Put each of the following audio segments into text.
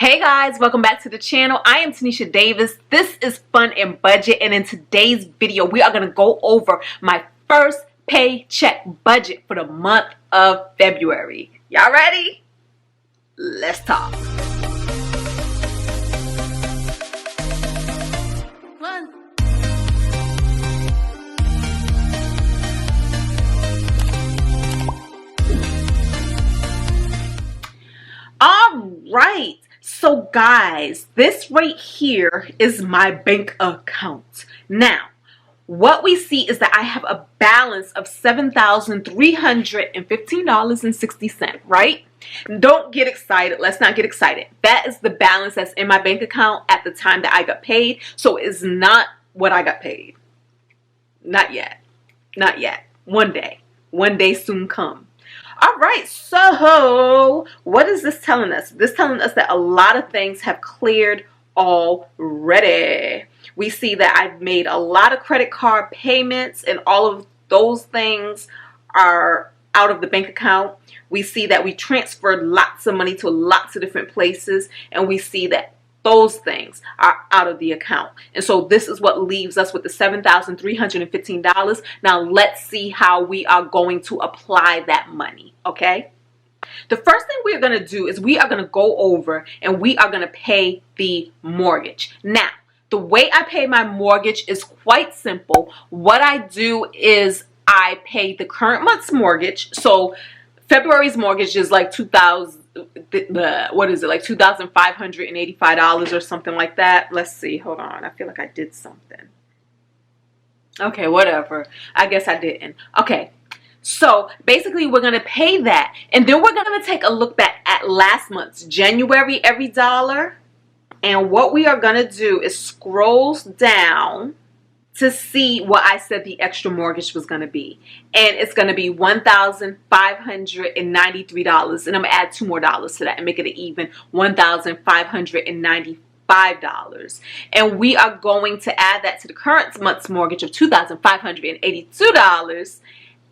Hey guys, welcome back to the channel. I am Tinesha Davis. This is Fun and Budget, and in today's video we are going to go over my first paycheck budget for the month of February. Y'all ready? Let's talk. All right. So guys, this right here is my bank account. Now, what we see is that I have a balance of $7,315.60, right? Don't get excited. Let's not get excited. That is the balance that's in my bank account at the time that I got paid. So it's not what I got paid. Not yet. Not yet. One day. One day soon come. All right, so what is this telling us? This is telling us that a lot of things have cleared already. We see that I've made a lot of credit card payments and all of those things are out of the bank account. We see that we transferred lots of money to lots of different places, and we see that those things are out of the account. And so this is what leaves us with the $7,315. Now let's see how we are going to apply that money, okay? The first thing we're going to do is we are going to go over and we are going to pay the mortgage. Now, the way I pay my mortgage is quite simple. What I do is I pay the current month's mortgage. So February's mortgage is like $2,585 or something like that. Let's see. Hold on. I feel like I did something. Okay, whatever. I guess I didn't. Okay. So basically we're going to pay that. And then we're going to take a look back at last month's January every dollar. And what we are going to do is scroll down to see what I said the extra mortgage was going to be. And it's going to be $1,593. And I'm going to add $2 more to that and make it an even $1,595. And we are going to add that to the current month's mortgage of $2,582.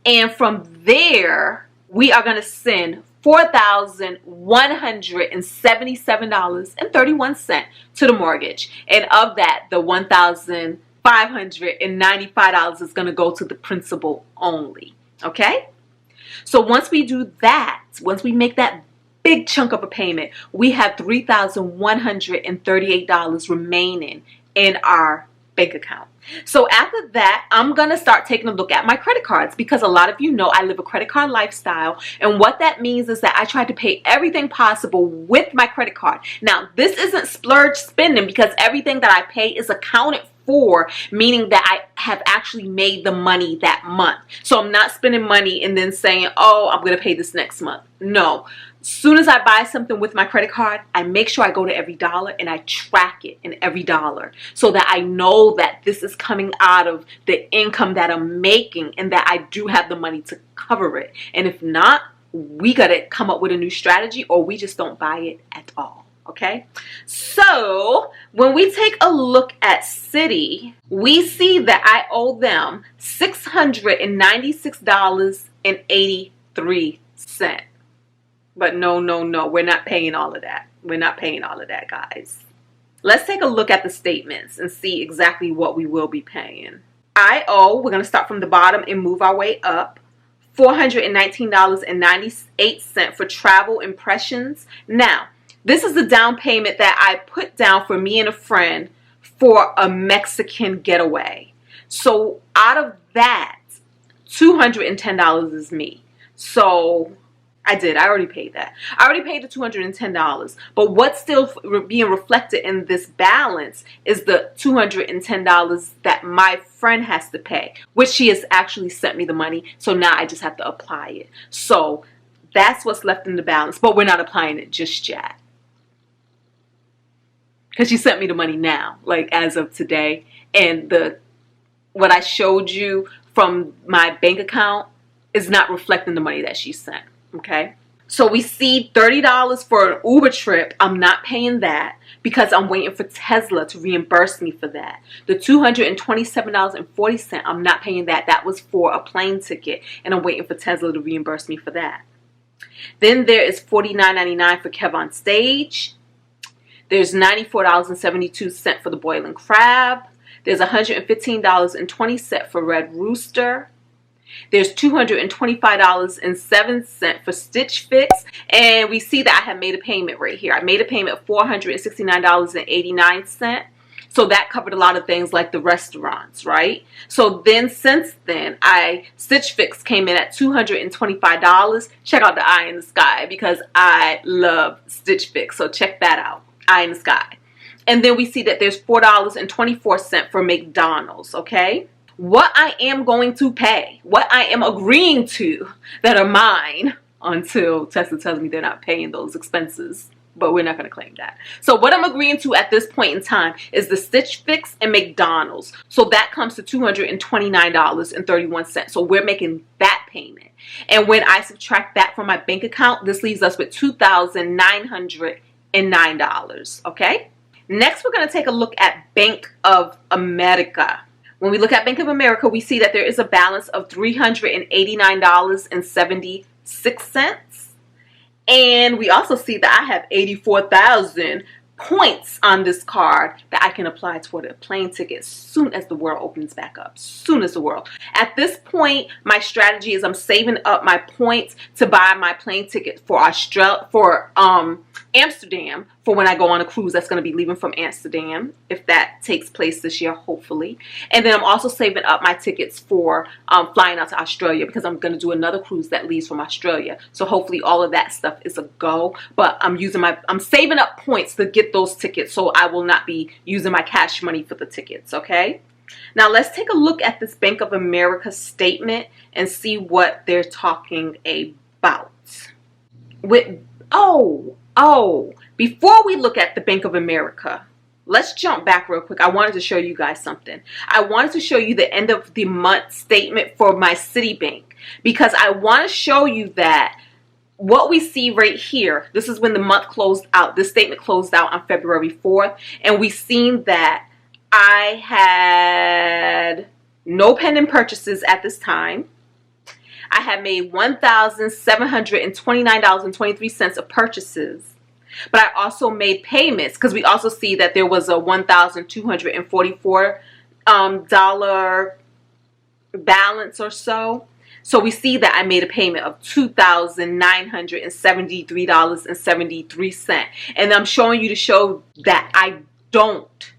And from there, we are going to send $4,177.31 to the mortgage. And of that, the $1,595 is going to go to the principal only. Okay? So once we do that, once we make that big chunk of a payment, we have $3,138 remaining in our bank account. So after that, I'm going to start taking a look at my credit cards because a lot of you know I live a credit card lifestyle. And what that means is that I try to pay everything possible with my credit card. Now, this isn't splurge spending because everything that I pay is accounted for, meaning that I have actually made the money that month. So I'm not spending money and then saying, oh, I'm going to pay this next month. No. As soon as I buy something with my credit card, I make sure I go to every dollar and I track it in every dollar so that I know that this is coming out of the income that I'm making and that I do have the money to cover it. And if not, we got to come up with a new strategy or we just don't buy it at all. Okay, so when we take a look at Citi, we see that I owe them $696.83. But no, we're not paying all of that. We're not paying all of that, guys. Let's take a look at the statements and see exactly what we will be paying. I owe, we're going to start from the bottom and move our way up, $419.98 for travel impressions. Now, this is the down payment that I put down for me and a friend for a Mexican getaway. So out of that, $210 is me. So I already paid that. I already paid the $210. But what's still being reflected in this balance is the $210 that my friend has to pay, which she has actually sent me the money. So now I just have to apply it. So that's what's left in the balance, but we're not applying it just yet. Because she sent me the money now, like as of today. And what I showed you from my bank account is not reflecting the money that she sent. Okay. So we see $30 for an Uber trip. I'm not paying that because I'm waiting for Tesla to reimburse me for that. The $227.40, I'm not paying that. That was for a plane ticket and I'm waiting for Tesla to reimburse me for that. Then there is $49.99 for Kev on Stage. There's $94.72 for the boiling crab. There's $115.20 for Red Rooster. There's $225.07 for Stitch Fix. And we see that I have made a payment right here. I made a payment of $469.89. So that covered a lot of things like the restaurants, right? So then since then, Stitch Fix came in at $225. Check out the eye in the sky because I love Stitch Fix. So check that out, eye in the sky. And then we see that there's $4.24 for McDonald's, okay? What I am going to pay, what I am agreeing to that are mine until Tesla tells me they're not paying those expenses. But we're not going to claim that. So what I'm agreeing to at this point in time is the Stitch Fix and McDonald's. So that comes to $229.31. So we're making that payment. And when I subtract that from my bank account, this leaves us with $2,909. Okay? Next, we're going to take a look at Bank of America. When we look at Bank of America, we see that there is a balance of $389.76. And we also see that I have 84,000 points on this card that I can apply toward a plane ticket as soon as the world opens back up. Soon as the world. At this point, my strategy is I'm saving up my points to buy my plane ticket for Amsterdam for when I go on a cruise that's going to be leaving from Amsterdam, if that takes place this year, hopefully. And then I'm also saving up my tickets for flying out to Australia because I'm going to do another cruise that leaves from Australia. So hopefully all of that stuff is a go. But I'm saving up points to get those tickets, so I will not be using my cash money for the tickets, okay? Now let's take a look at this Bank of America statement and see what they're talking about. Before we look at the Bank of America, let's jump back real quick. I wanted to show you guys something. I wanted to show you the end of the month statement for my Citibank because I want to show you that what we see right here, this is when the month closed out. This statement closed out on February 4th, and we've seen that I had no pending purchases at this time. I had made $1,729.23 of purchases. But I also made payments because we also see that there was a $1,244 balance or so. So we see that I made a payment of $2,973.73. And I'm showing you to show that I don't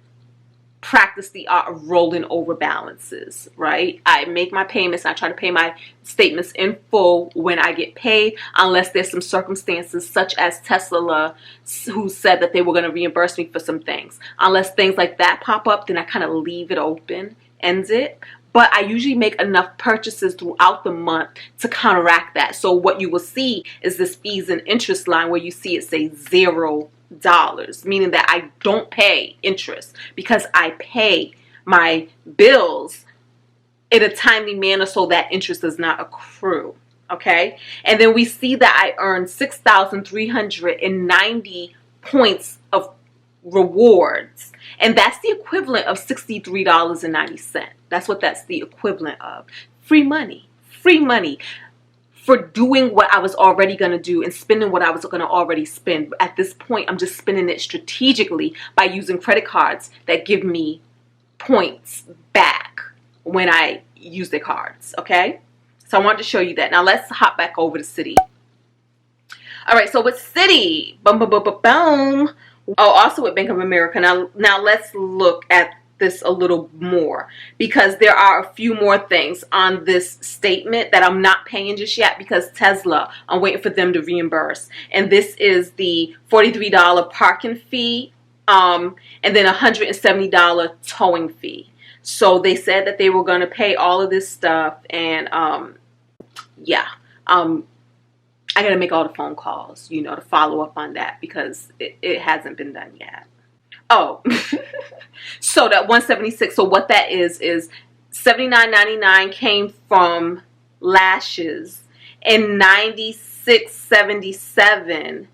practice the art of rolling over balances, right? I make my payments. I try to pay my statements in full when I get paid, unless there's some circumstances such as Tesla, who said that they were going to reimburse me for some things. Unless things like that pop up, then I kind of leave it open, end it. But I usually make enough purchases throughout the month to counteract that. So what you will see is this fees and interest line where you see it say $0, meaning that I don't pay interest because I pay my bills in a timely manner so that interest does not accrue. Okay? And then we see that I earned 6,390 points of rewards. And that's the equivalent of $63.90. That's what that's the equivalent of. Free money. Free money for doing what I was already going to do and spending what I was going to already spend. At this point, I'm just spending it strategically by using credit cards that give me points back when I use their cards, okay? So I wanted to show you that. Now let's hop back over to Citi. All right, so with Citi, boom, boom, boom, boom, boom. Oh, also with Bank of America. Now let's look at this a little more because there are a few more things on this statement that I'm not paying just yet because Tesla, I'm waiting for them to reimburse. And this is the $43 parking fee and then $170 towing fee. So they said that they were going to pay all of this stuff, and I got to make all the phone calls, to follow up on that because it hasn't been done yet. Oh, so that 176. So what that is $79.99 came from lashes, and $96.77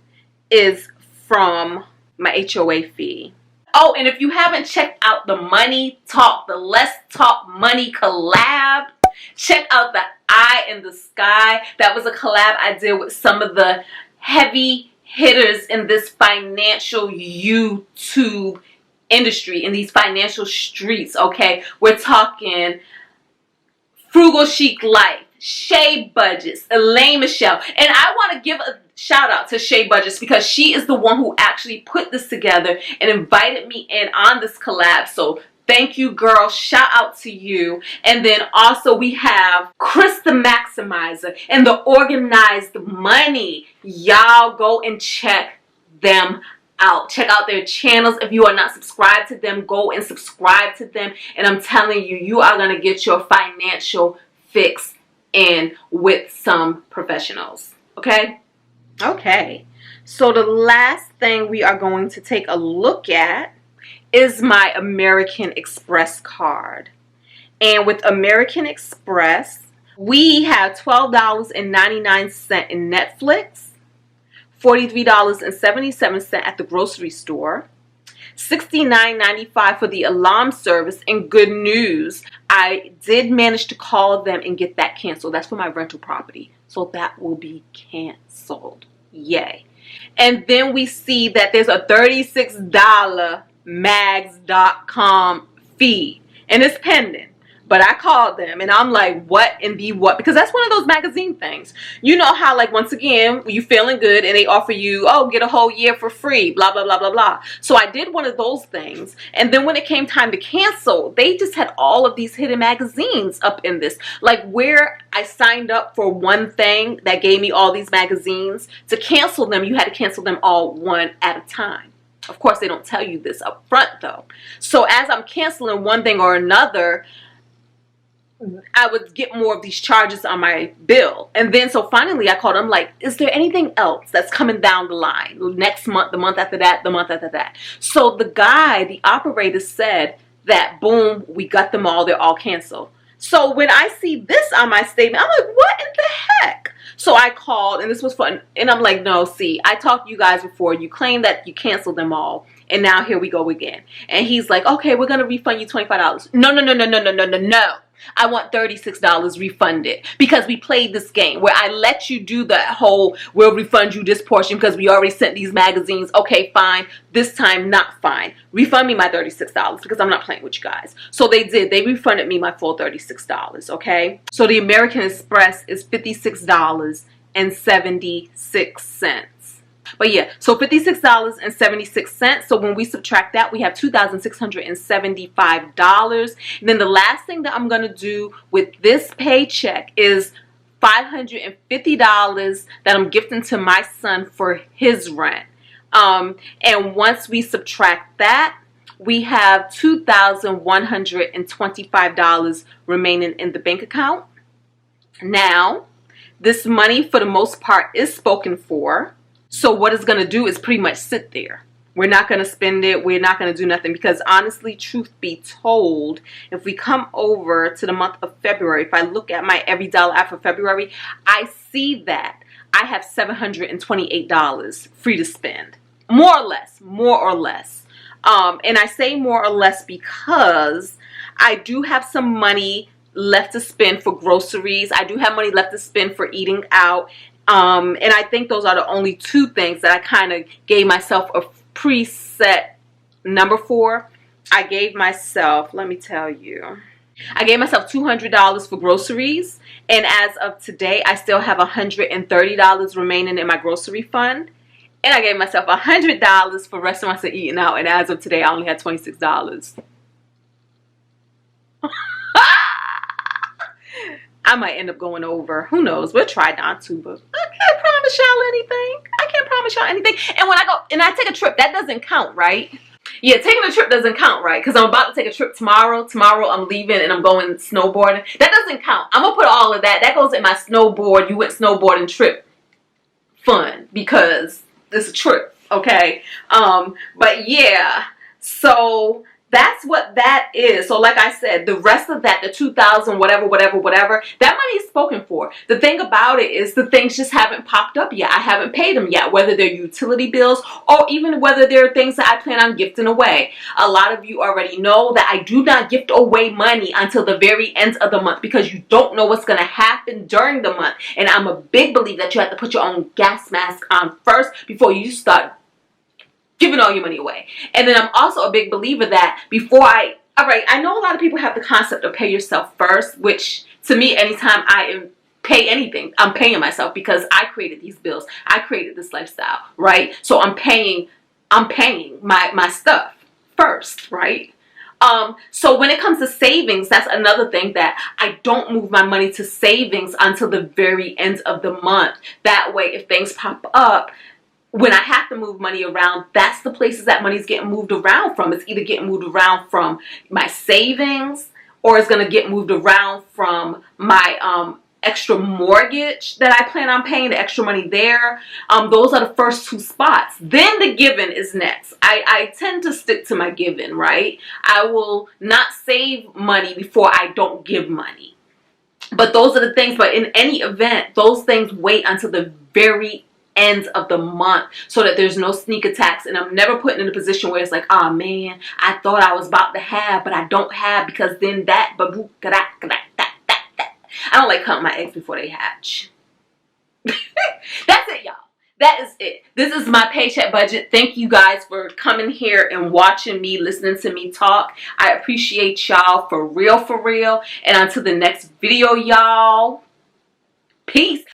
is from my HOA fee. Oh, and if you haven't checked out the Money Talk, the Let's Talk Money collab, check out the Eye in the Sky. That was a collab I did with some of the heavy hitters in this financial YouTube industry, in these financial streets, okay? We're talking Frugal Chic Life, Shay Budgets, Elaine Michelle. And I want to give a shout out to Shay Budgets because she is the one who actually put this together and invited me in on this collab. So thank you, girl. Shout out to you. And then also we have Chris the Maximizer and the Organized Money. Y'all go and check them out. Check out their channels. If you are not subscribed to them, go and subscribe to them. And I'm telling you, you are going to get your financial fix in with some professionals. Okay? Okay. So the last thing we are going to take a look at is my American Express card. And with American Express, we have $12.99 in Netflix, $43.77 at the grocery store, $69.95 for the alarm service. And good news, I did manage to call them and get that canceled. That's for my rental property. So that will be canceled. Yay. And then we see that there's a $36 mags.com fee. And it's pending. But I called them and I'm like, what in the what? Because that's one of those magazine things. You know how, like, once again, you feeling good and they offer you, oh, get a whole year for free, blah, blah, blah, blah, blah. So I did one of those things. And then when it came time to cancel, they just had all of these hidden magazines up in this. Like, where I signed up for one thing that gave me all these magazines, to cancel them, you had to cancel them all one at a time. Of course, they don't tell you this up front, though. So as I'm canceling one thing or another, I would get more of these charges on my bill. And then so finally I called them like, is there anything else that's coming down the line? Next month, the month after that, the month after that. So the guy, the operator said that, boom, we got them all. They're all canceled. So when I see this on my statement, I'm like, what in the heck? So I called, and this was fun. And I'm like, no, see, I talked to you guys before. You claimed that you canceled them all. And now here we go again. And he's like, okay, we're going to refund you $25. No, no, no, no, no, no, no, no, no. I want $36 refunded because we played this game where I let you do the whole, we'll refund you this portion because we already sent these magazines. Okay, fine. This time, not fine. Refund me my $36 because I'm not playing with you guys. So they did. They refunded me my full $36, okay? So the American Express is $56.76. But yeah, so $56.76. So when we subtract that, we have $2,675. And then the last thing that I'm going to do with this paycheck is $550 that I'm gifting to my son for his rent. And once we subtract that, we have $2,125 remaining in the bank account. Now, this money for the most part is spoken for. So what it's going to do is pretty much sit there. We're not going to spend it. We're not going to do nothing because honestly, truth be told, if we come over to the month of February, if I look at my every dollar out for February, I see that I have $728 free to spend. More or less. And I say more or less because I do have some money left to spend for groceries. I do have money left to spend for eating out. And I think those are the only two things that I kind of gave myself a preset number for. I gave myself, let me tell you, I gave myself $200 for groceries. And as of today, I still have $130 remaining in my grocery fund. And I gave myself $100 for restaurants and eating out. And as of today, I only had $26. I might end up going over. Who knows? We'll try not to, but I can't promise y'all anything. And when I go and I take a trip, that doesn't count, right? Yeah, taking a trip doesn't count, right? Because I'm about to take a trip tomorrow. Tomorrow I'm leaving and I'm going snowboarding. That doesn't count. I'm going to put all of that. That goes in my snowboard. You went snowboarding trip fun because it's a trip, okay? But yeah, so That's what that is. So like I said, the rest of that, the 2,000, whatever, that money is spoken for. The thing about it is the things just haven't popped up yet. I haven't paid them yet, whether they're utility bills or even whether they're things that I plan on gifting away. A lot of you already know that I do not gift away money until the very end of the month because you don't know what's going to happen during the month. And I'm a big believer that you have to put your own gas mask on first before you start giving all your money away. And then I'm also a big believer that I know a lot of people have the concept of pay yourself first, which to me, anytime I pay anything, I'm paying myself because I created these bills. I created this lifestyle, right? So I'm paying my stuff first, right? So when it comes to savings, that's another thing that I don't move my money to savings until the very end of the month. That way, if things pop up, when I have to move money around, that's the places that money's getting moved around from. It's either getting moved around from my savings or it's going to get moved around from my extra mortgage that I plan on paying, the extra money there. Those are the first two spots. Then the giving is next. I tend to stick to my giving, right? I will not save money before I don't give money. But those are the things. But in any event, those things wait until the very end of the month so that there's no sneak attacks, and I'm never put in a position where it's like, oh man, I thought I was about to have but I don't have because then that I don't like counting my eggs before they hatch. That's it, y'all. That is it. This is my paycheck budget. Thank you guys for coming here and watching me, listening to me talk. I appreciate y'all for real, and until the next video, y'all, peace.